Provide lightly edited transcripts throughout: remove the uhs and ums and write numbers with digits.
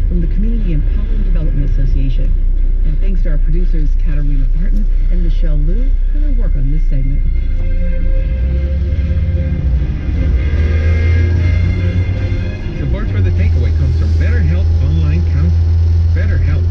from the Community Empowering Development Association. And thanks to our producers, Katarina Barton and Michelle Liu, for their work on this segment. Support for The Takeaway comes from BetterHelp Online Counseling. BetterHelp,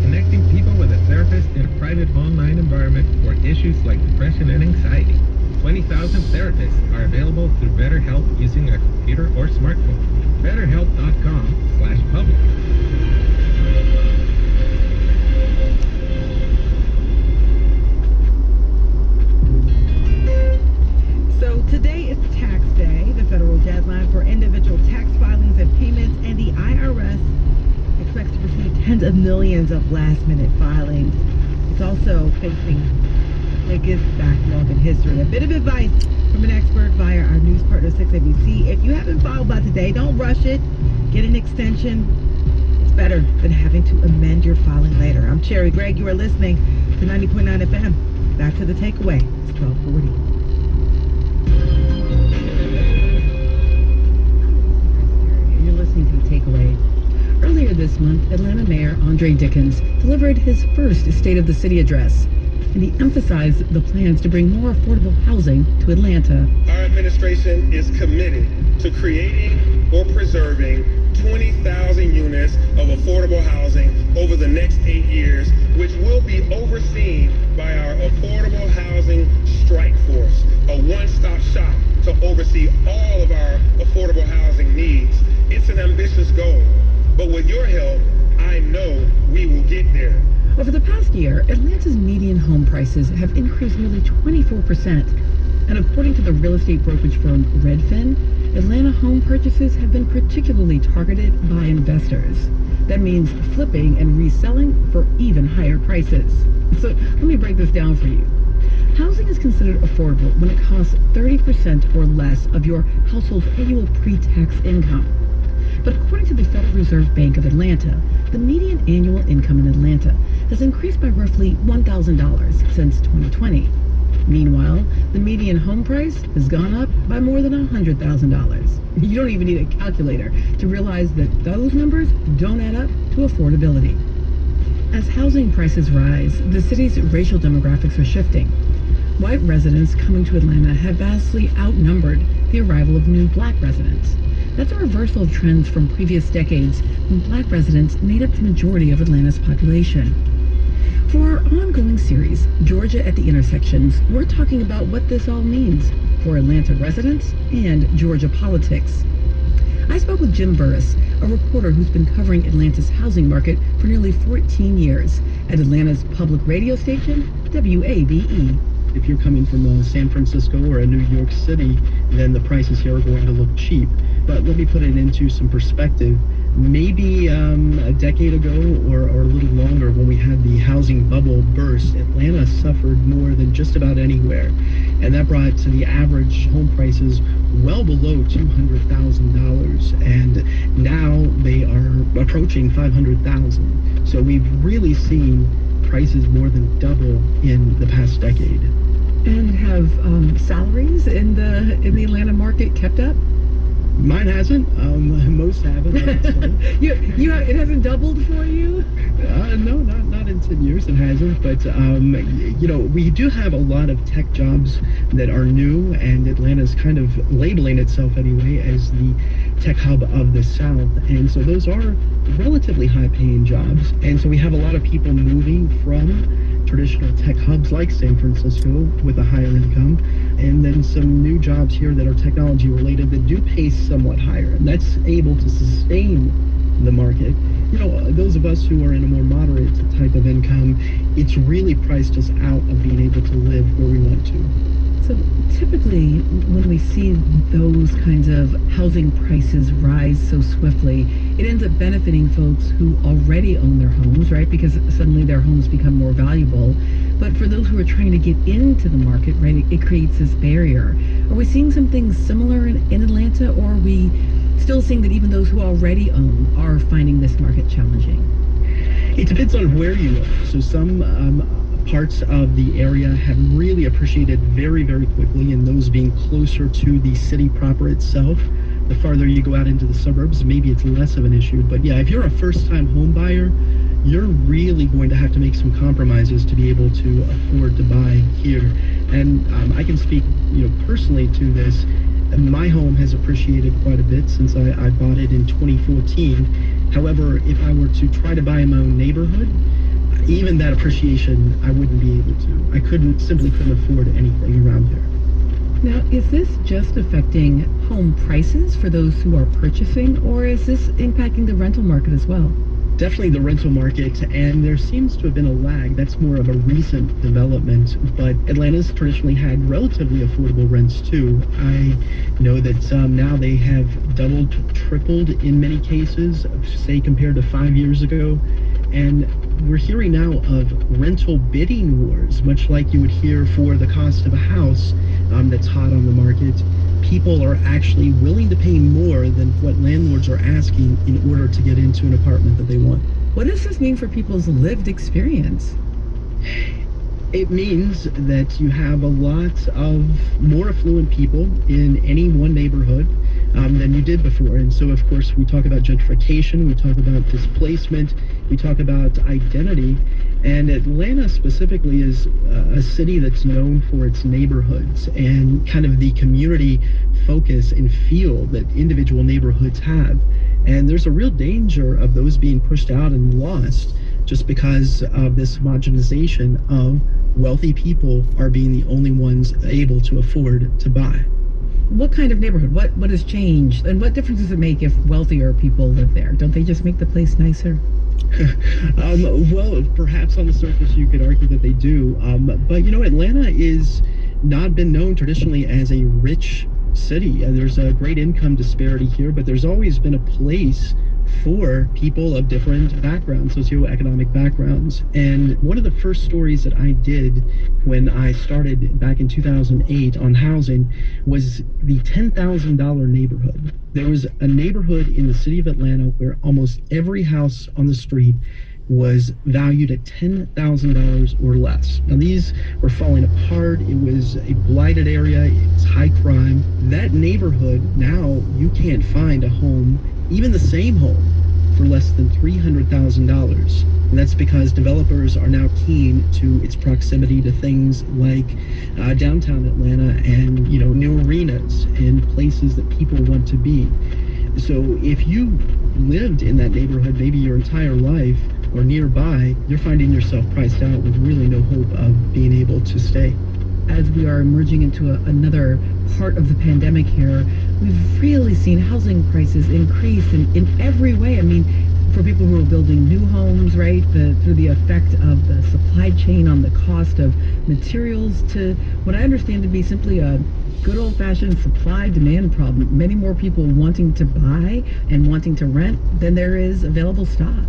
connecting people with a therapist in a private online environment for issues like depression and anxiety. 20,000 therapists are available through BetterHelp using a computer or smartphone. BetterHelp.com/public. So today is tax day, the federal deadline for individual tax filings and payments, and the IRS expects to receive tens of millions of last-minute filings. It's also facing the biggest backlog in history. A bit of advice from an expert via our news partner 6ABC. If you haven't filed by today, don't rush it. Get an extension. It's better than having to amend your filing later. I'm Cherry Gregg. You are listening to 90.9 FM. Back to The Takeaway. It's 1240. You're listening to The Takeaway. Earlier this month, Atlanta Mayor Andre Dickens delivered his first State of the City address, and he emphasized the plans to bring more affordable housing to Atlanta. Our administration is committed to creating or preserving 20,000 units of affordable housing over the next 8 years, which will be overseen by our Affordable Housing Strike Force, a one-stop shop to oversee all of our affordable housing needs. It's an ambitious goal, but with your help, I know we will get there. Over the past year, Atlanta's median home prices have increased nearly 24%. And according to the real estate brokerage firm Redfin, Atlanta home purchases have been particularly targeted by investors. That means flipping and reselling for even higher prices. So let me break this down for you. Housing is considered affordable when it costs 30% or less of your household's annual pre-tax income. But according to the Federal Reserve Bank of Atlanta, the median annual income in Atlanta has increased by roughly $1,000 since 2020. Meanwhile, the median home price has gone up by more than $100,000. You don't even need a calculator to realize that those numbers don't add up to affordability. As housing prices rise, the city's racial demographics are shifting. White residents coming to Atlanta have vastly outnumbered the arrival of new black residents. That's a reversal of trends from previous decades when black residents made up the majority of Atlanta's population. For our ongoing series, Georgia at the Intersections, we're talking about what this all means for Atlanta residents and Georgia politics. I spoke with Jim Burris, a reporter who's been covering Atlanta's housing market for nearly 14 years at Atlanta's public radio station, WABE. If you're coming from San Francisco or a New York City, then the prices here are going to look cheap. But let me put it into some perspective. Maybe a decade ago or a little longer, when we had the housing bubble burst, Atlanta suffered more than just about anywhere. And that brought to the average home prices well below $200,000. And now they are approaching $500,000. So we've really seen prices more than double in the past decade. And have salaries in the Atlanta market kept up? Mine hasn't. Most haven't. It hasn't doubled for you? No, not in 10 years. It hasn't. But we do have a lot of tech jobs that are new, and Atlanta's kind of labeling itself anyway as the tech hub of the South. And so those are relatively high-paying jobs. And so we have a lot of people moving from traditional tech hubs like San Francisco with a higher income, and then some new jobs here that are technology related that do pay somewhat higher, and that's able to sustain the market. Those of us who are in a more moderate type of income, it's really priced us out of being able to live where we want to. So typically when we see those kinds of housing prices rise so swiftly, it ends up benefiting folks who already own their homes, right? Because suddenly their homes become more valuable. But for those who are trying to get into the market, right, it creates this barrier. Are we seeing something similar in Atlanta, or are we still seeing that even those who already own are finding this market challenging? It depends on where you are. So some parts of the area have really appreciated very, very quickly, and those being closer to the city proper itself The farther you go out into the suburbs, maybe it's less of an issue. But yeah, if you're a first-time home buyer, you're really going to have to make some compromises to be able to afford to buy here. And I can speak, personally to this. My home has appreciated quite a bit since I bought it in 2014. However, if I were to try to buy in my own neighborhood, even that appreciation, I wouldn't be able to. I simply couldn't afford anything around here. Now, is this just affecting home prices for those who are purchasing, or is this impacting the rental market as well? Definitely the rental market, and there seems to have been a lag. That's more of a recent development, but Atlanta's traditionally had relatively affordable rents too. I know that now they have doubled, tripled in many cases, say compared to 5 years ago. And we're hearing now of rental bidding wars, much like you would hear for the cost of a house that's hot on the market. People are actually willing to pay more than what landlords are asking in order to get into an apartment that they want. What does this mean for people's lived experience? It means that you have a lot of more affluent people in any one neighborhood than you did before. And so, of course, we talk about gentrification, we talk about displacement, we talk about identity. And Atlanta specifically is a city that's known for its neighborhoods and kind of the community focus and feel that individual neighborhoods have. And there's a real danger of those being pushed out and lost just because of this homogenization of wealthy people are being the only ones able to afford to buy. What kind of neighborhood? What has changed? And what difference does it make if wealthier people live there? Don't they just make the place nicer? Well, perhaps on the surface you could argue that they do. But, Atlanta is not been known traditionally as a rich city. There's a great income disparity here, but there's always been a place for people of different backgrounds, socioeconomic backgrounds. And one of the first stories that I did when I started back in 2008 on housing was the $10,000 neighborhood. There was a neighborhood in the city of Atlanta where almost every house on the street was valued at $10,000 or less. Now, these were falling apart. It was a blighted area. It's high crime. That neighborhood, now you can't find a home, even the same home, for less than $300,000. And that's because developers are now keen to its proximity to things like downtown Atlanta and, new arenas and places that people want to be. So if you lived in that neighborhood maybe your entire life or nearby, you're finding yourself priced out with really no hope of being able to stay. As we are emerging into another part of the pandemic here, we've really seen housing prices increase in every way. I mean, for people who are building new homes, right, through the effect of the supply chain on the cost of materials to what I understand to be simply a good old-fashioned supply-demand problem. Many more people wanting to buy and wanting to rent than there is available stock.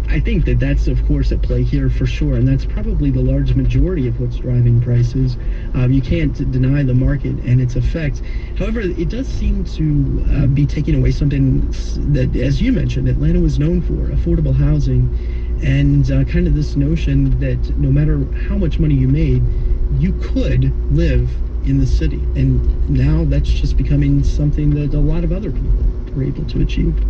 I think that that's, of course, at play here for sure, and that's probably the large majority of what's driving prices. You can't deny the market and its effect. However, it does seem to be taking away something that, as you mentioned, Atlanta was known for, affordable housing, and kind of this notion that no matter how much money you made, you could live in the city. And now that's just becoming something that a lot of other people were able to achieve.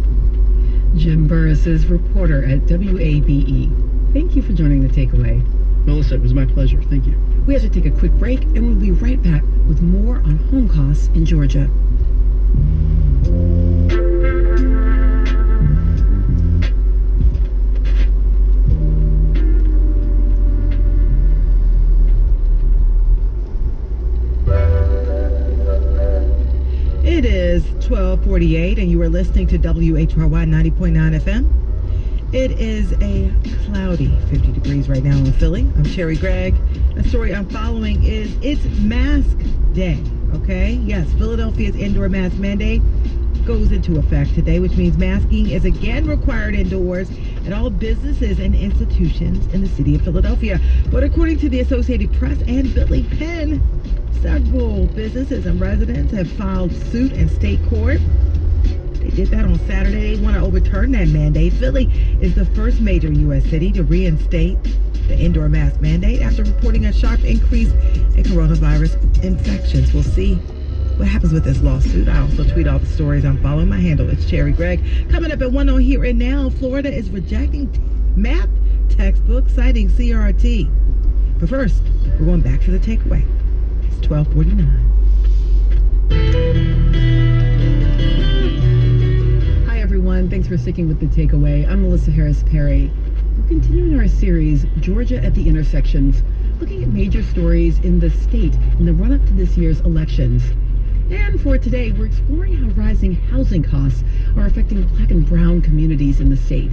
Jim Burris is reporter at WABE. Thank you for joining The Takeaway. Melissa, it was my pleasure. Thank you. We have to take a quick break, and we'll be right back with more on home costs in Georgia. It is 12:48, and you are listening to WHRY 90.9 FM. It is a cloudy 50 degrees right now in Philly. I'm Sherry Gregg. The story I'm following is it's Mask Day, okay? Yes, Philadelphia's indoor mask mandate goes into effect today, which means masking is again required indoors at all businesses and institutions in the city of Philadelphia. But according to the Associated Press and Billy Penn, several businesses and residents have filed suit in state court. They did that on Saturday. They want to overturn that mandate. Philly is the first major U.S. city to reinstate the indoor mask mandate after reporting a sharp increase in coronavirus infections. We'll see what happens with this lawsuit. I also tweet all the stories. I'm following my handle. It's Cherry Gregg. Coming up at 1 on Here and Now, Florida is rejecting math textbook citing CRT. But first, we're going back to the takeaway. It's 12:49. Hi, everyone. Thanks for sticking with the takeaway. I'm Melissa Harris Perry. We're continuing our series, Georgia at the Intersections, looking at major stories in the state in the run-up to this year's elections. And for today, we're exploring how rising housing costs are affecting Black and brown communities in the state.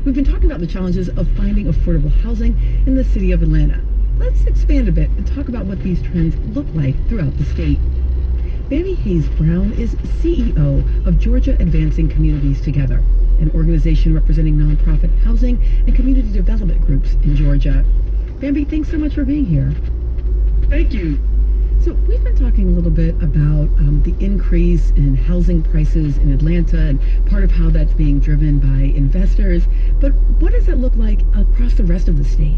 We've been talking about the challenges of finding affordable housing in the city of Atlanta. Let's expand a bit and talk about what these trends look like throughout the state. Bambi Hayes Brown is CEO of Georgia Advancing Communities Together, an organization representing nonprofit housing and community development groups in Georgia. Bambi, thanks so much for being here. Thank you. So we've been talking a little bit about the increase in housing prices in Atlanta and part of how that's being driven by investors. But what does it look like across the rest of the state?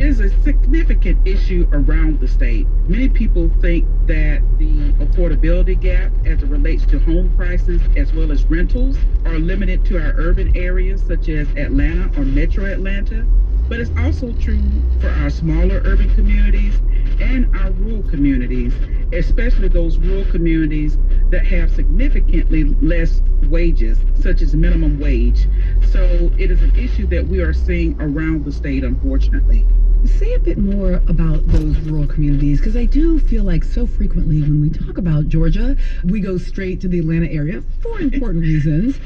It is a significant issue around the state. Many people think that the affordability gap as it relates to home prices as well as rentals are limited to our urban areas such as Atlanta or Metro Atlanta, but it's also true for our smaller urban communities and our rural communities, especially those rural communities that have significantly less wages, such as minimum wage. So it is an issue that we are seeing around the state, unfortunately. Say a bit more about those rural communities, because I do feel like so frequently when we talk about Georgia, we go straight to the Atlanta area for important reasons,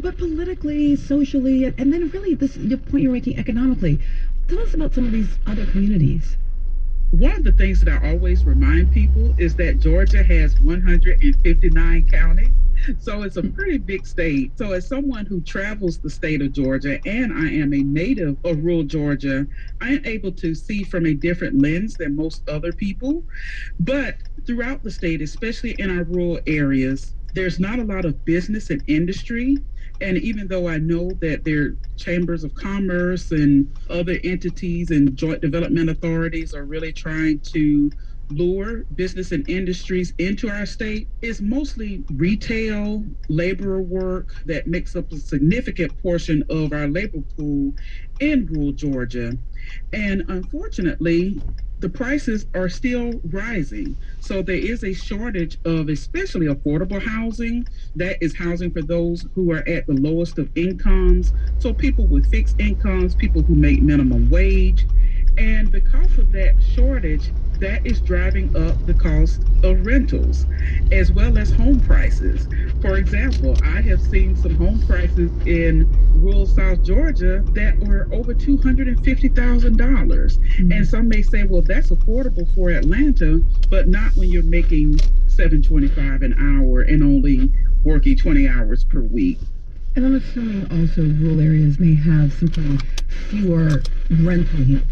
but politically, socially, and then really the point you're making economically. Tell us about some of these other communities. One of the things that I always remind people is that Georgia has 159 counties. So it's a pretty big state. So as someone who travels the state of Georgia and I am a native of rural Georgia, I am able to see from a different lens than most other people. But throughout the state, especially in our rural areas, there's not a lot of business and industry. And even though I know that there are chambers of commerce and other entities and joint development authorities are really trying to lure business and industries into our state, it's mostly retail, labor work that makes up a significant portion of our labor pool in rural Georgia. And unfortunately, the prices are still rising. So there is a shortage of especially affordable housing. That is housing for those who are at the lowest of incomes. So people with fixed incomes, people who make minimum wage. And because of that shortage, that is driving up the cost of rentals as well as home prices. For example, I have seen some home prices in rural South Georgia that were over $250,000. Mm-hmm. And some may say, well, that's affordable for Atlanta, but not when you're making $7.25 an hour and only working 20 hours per week. And I'm assuming also rural areas may have simply fewer rental units.